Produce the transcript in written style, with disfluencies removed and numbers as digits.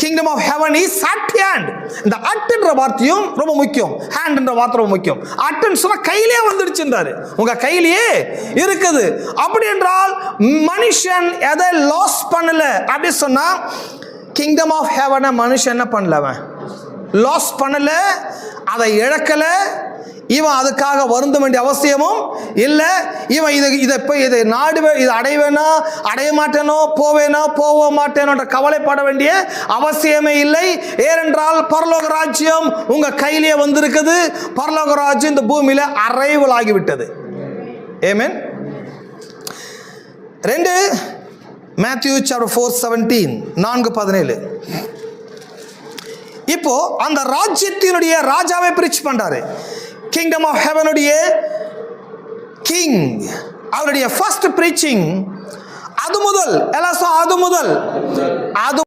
kingdom of heaven is at hand. இந்த அட்ன்ற வார்த்தையும் ரொம்ப முக்கியம், ஹேண்ட்ன்ற வார்த்தை ரொம்ப முக்கியம். அட்ன்னு சொன்னா கையிலே வந்துடுச்சுன்றாரு, உங்க கையிலேயே இருக்குது. அப்படி என்றால் மனுஷன் எதை லாஸ் பண்ணல அப்படி சொன்னா, கிங்டம் ஆஃப் ஹெவனை மனுஷன் என்ன பண்ணல, அவன் லாஸ் பண்ணல, அதை இழக்கல. இவன் அதுக்காக வருந்த வேண்டிய அவசியமும் இல்லை. இவன் இதை நாடுவே, இதை அடைவேனா அடைய மாட்டேனோ, போவேனா போக மாட்டேனோன்ற கவலைப்பட வேண்டிய அவசியமே இல்லை. ஏனென்றால் பரலோக ராஜ்யம் உங்க கையிலே வந்திருக்குது. பரலோக ராஜ்யம் இந்த பூமியில அரைவல் ஆகிவிட்டது. ஆமென். 2 Matthew chapter 4:17, 4:17. இப்போ அந்த ராஜ்யத்தினுடைய ராஜாவை பிரீச் பண்றாரு. கிங்டம் ஆஃப் ஹெவனுடைய கிங், அவருடைய ஃபர்ஸ்ட் பிரீச்சிங் அது முதல், எல்லாம் அது முதல், அது